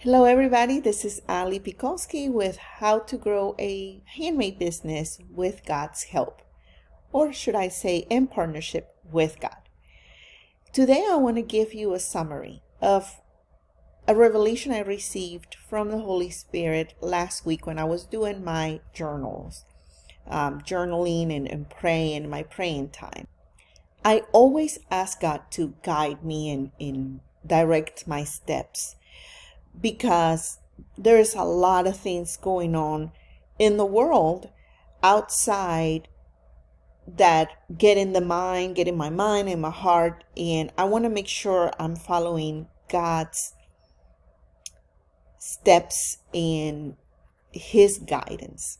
Hello everybody, this is Ali Pikolsky with How to Grow a Handmade Business with God's Help, or should I say in partnership with God. Today I want to give you a summary of a revelation I received from the Holy Spirit last week when I was doing my journals, journaling and praying, my praying time. I always ask God to guide me and direct my steps, because there's a lot of things going on in the world outside that get in my mind and my heart, and I want to make sure I'm following God's steps and his guidance.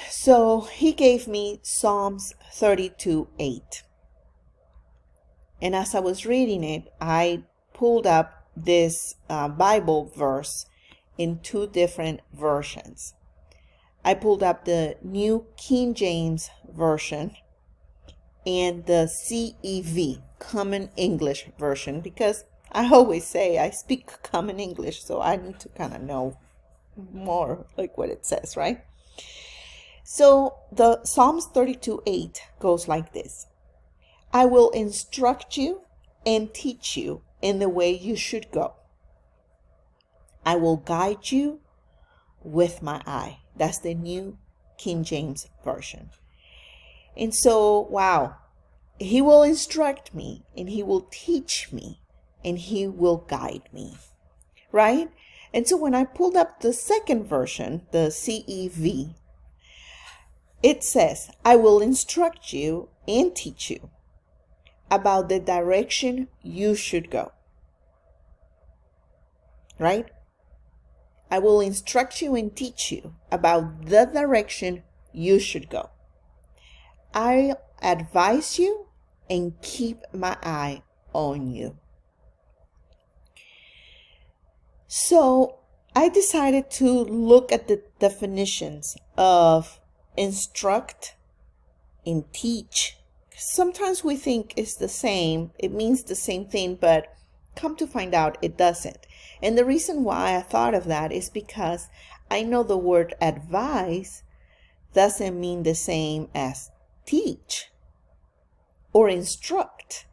So he gave me Psalms 32:8. And as I was reading it, I pulled up this Bible verse in two different versions. I pulled up the New King James Version and the CEV, Common English Version, because I always say I speak Common English, so I need to kind of know more like what it says, right? So the Psalms 32:8 goes like this: I will instruct you and teach you in the way you should go. I will guide you with my eye. That's the New King James Version. And so, wow, he will instruct me and he will teach me and he will guide me, right? And so when I pulled up the second version, the CEV, it says, I will instruct you and teach you about the direction you should go. Right? I will instruct you and teach you about the direction you should go. I'll advise you and keep my eye on you. So I decided to look at the definitions of instruct and teach. Sometimes we think it's the same, it means the same thing, but come to find out it doesn't. And the reason why I thought of that is because I know the word advise doesn't mean the same as teach or instruct.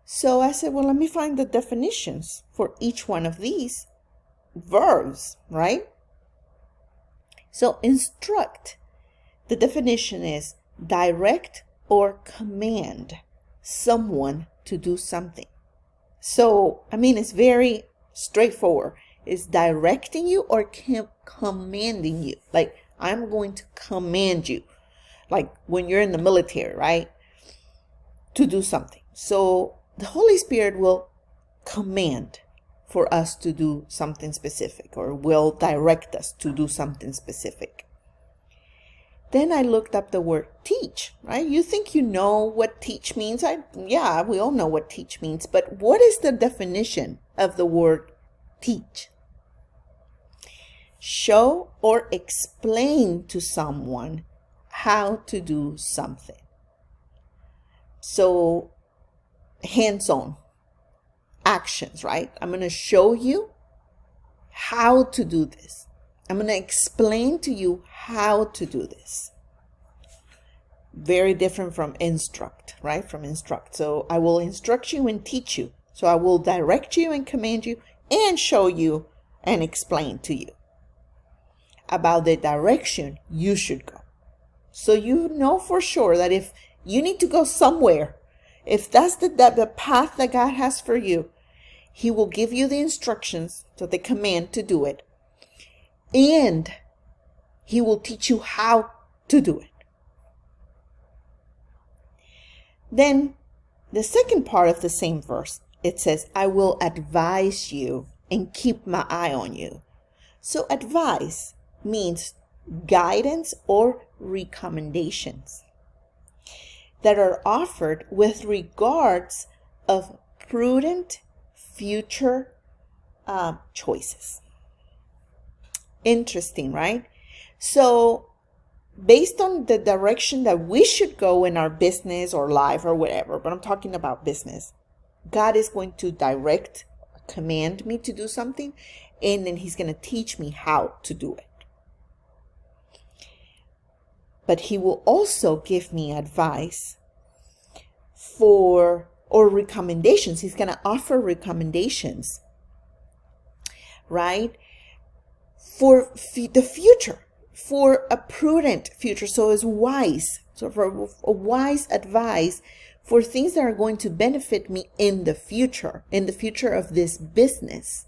So I said, well, let me find the definitions for each one of these verbs, right? So instruct, the definition is direct or command someone to do something. So, it's very straightforward. It's directing you or commanding you. Like, I'm going to command you. Like when you're in the military, right? To do something. So, the Holy Spirit will command for us to do something specific, or will direct us to do something specific. Then I looked up the word teach, right? You think you know what teach means? Yeah, we all know what teach means. But what is the definition of the word teach? Show or explain to someone how to do something. So, hands-on actions, right? I'm going to show you how to do this. I'm going to explain to you how to do this. Very different from instruct, right? From instruct. So I will instruct you and teach you. So I will direct you and command you and show you and explain to you about the direction you should go. So you know for sure that if you need to go somewhere, if that's the path that God has for you, he will give you the instructions, so the command to do it. And he will teach you how to do it. Then the second part of the same verse, it says, I will advise you and keep my eye on you. So advise means guidance or recommendations that are offered with regards of prudent future choices. Interesting, right? So based on the direction that we should go in our business or life or whatever, but I'm talking about business, God is going to direct command me to do something, and then he's going to teach me how to do it. But he will also give me advice or recommendations. He's going to offer recommendations, right? For the future, for a prudent future. So it's wise. So for a wise advice for things that are going to benefit me in the future of this business.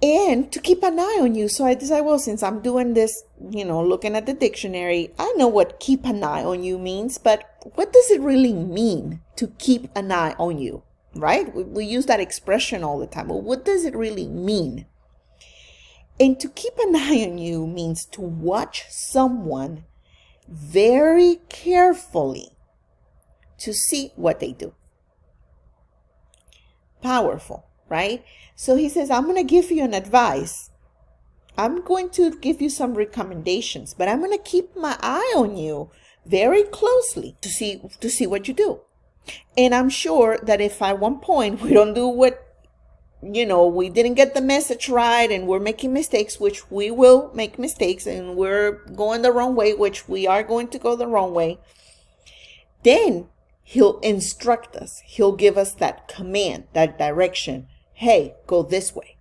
And to keep an eye on you. So I decided, well, since I'm doing this, looking at the dictionary, I know what keep an eye on you means, but what does it really mean to keep an eye on you, right? We use that expression all the time. Well, what does it really mean? And to keep an eye on you means to watch someone very carefully to see what they do. Powerful, right? So he says, I'm going to give you an advice. I'm going to give you some recommendations, but I'm going to keep my eye on you very closely to see what you do. And I'm sure that if at one point we don't do what, we didn't get the message right and we're making mistakes, which we will make mistakes, and we're going the wrong way, which we are going to go the wrong way, then he'll instruct us. He'll give us that command, that direction. Hey, go this way.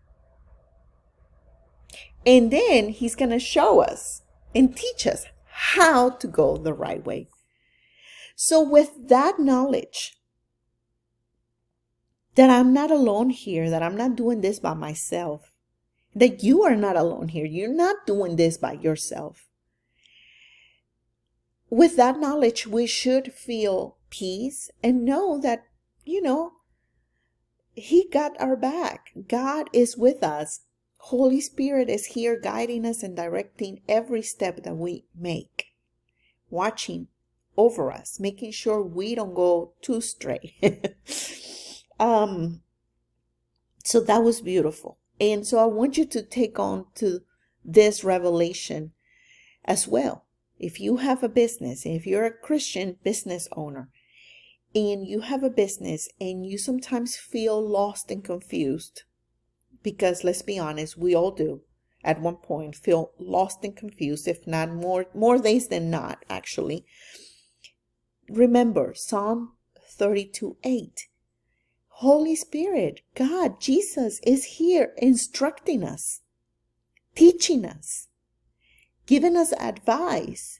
And then he's going to show us and teach us how to go the right way. So with that knowledge, that I'm not alone here, that I'm not doing this by myself, that you are not alone here. You're not doing this by yourself. With that knowledge, we should feel peace and know that, he got our back. God is with us. Holy Spirit is here guiding us and directing every step that we make, watching over us, making sure we don't go too stray. So that was beautiful. And so I want you to take on to this revelation as well. If you have a business, if you're a Christian business owner, and you have a business and you sometimes feel lost and confused, because let's be honest, we all do at one point feel lost and confused, if not more days than not, actually. Remember Psalm 32:8. Holy Spirit, God, Jesus is here instructing us, teaching us, giving us advice,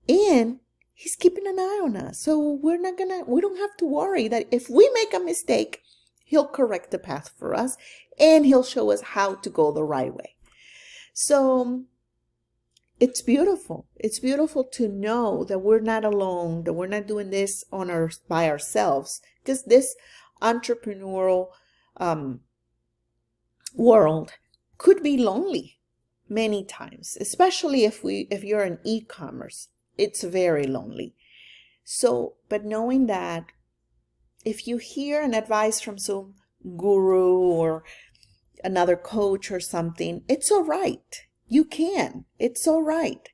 and he's keeping an eye on us. So we don't have to worry that if we make a mistake, he'll correct the path for us and he'll show us how to go the right way. So it's beautiful. It's beautiful to know that we're not alone, that we're not doing this by ourselves, because this entrepreneurial world could be lonely many times, especially if you're in e-commerce. It's very lonely. So, but knowing that if you hear an advice from some guru or another coach or something, it's all right. You can. It's all right.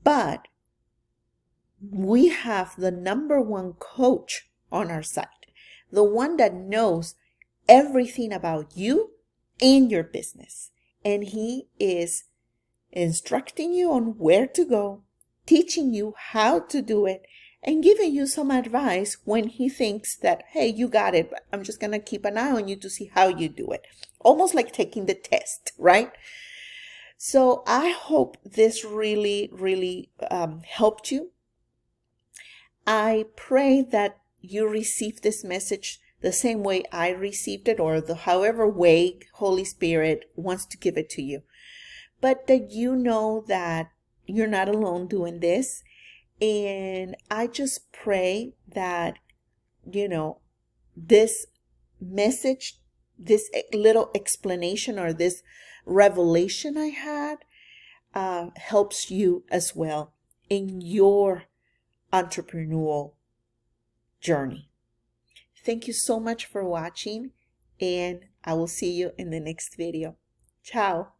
But we have the number one coach on our side, the one that knows everything about you and your business. And he is instructing you on where to go, teaching you how to do it, and giving you some advice when he thinks that, hey, you got it, but I'm just going to keep an eye on you to see how you do it. Almost like taking the test, right? So I hope this really, really helped you. I pray that you receive this message the same way I received it, or however way Holy Spirit wants to give it to you. But that you know that you're not alone doing this. And I just pray that, this message, this little explanation or this revelation I had helps you as well in your entrepreneurial journey. Thank you so much for watching, and I will see you in the next video. Ciao.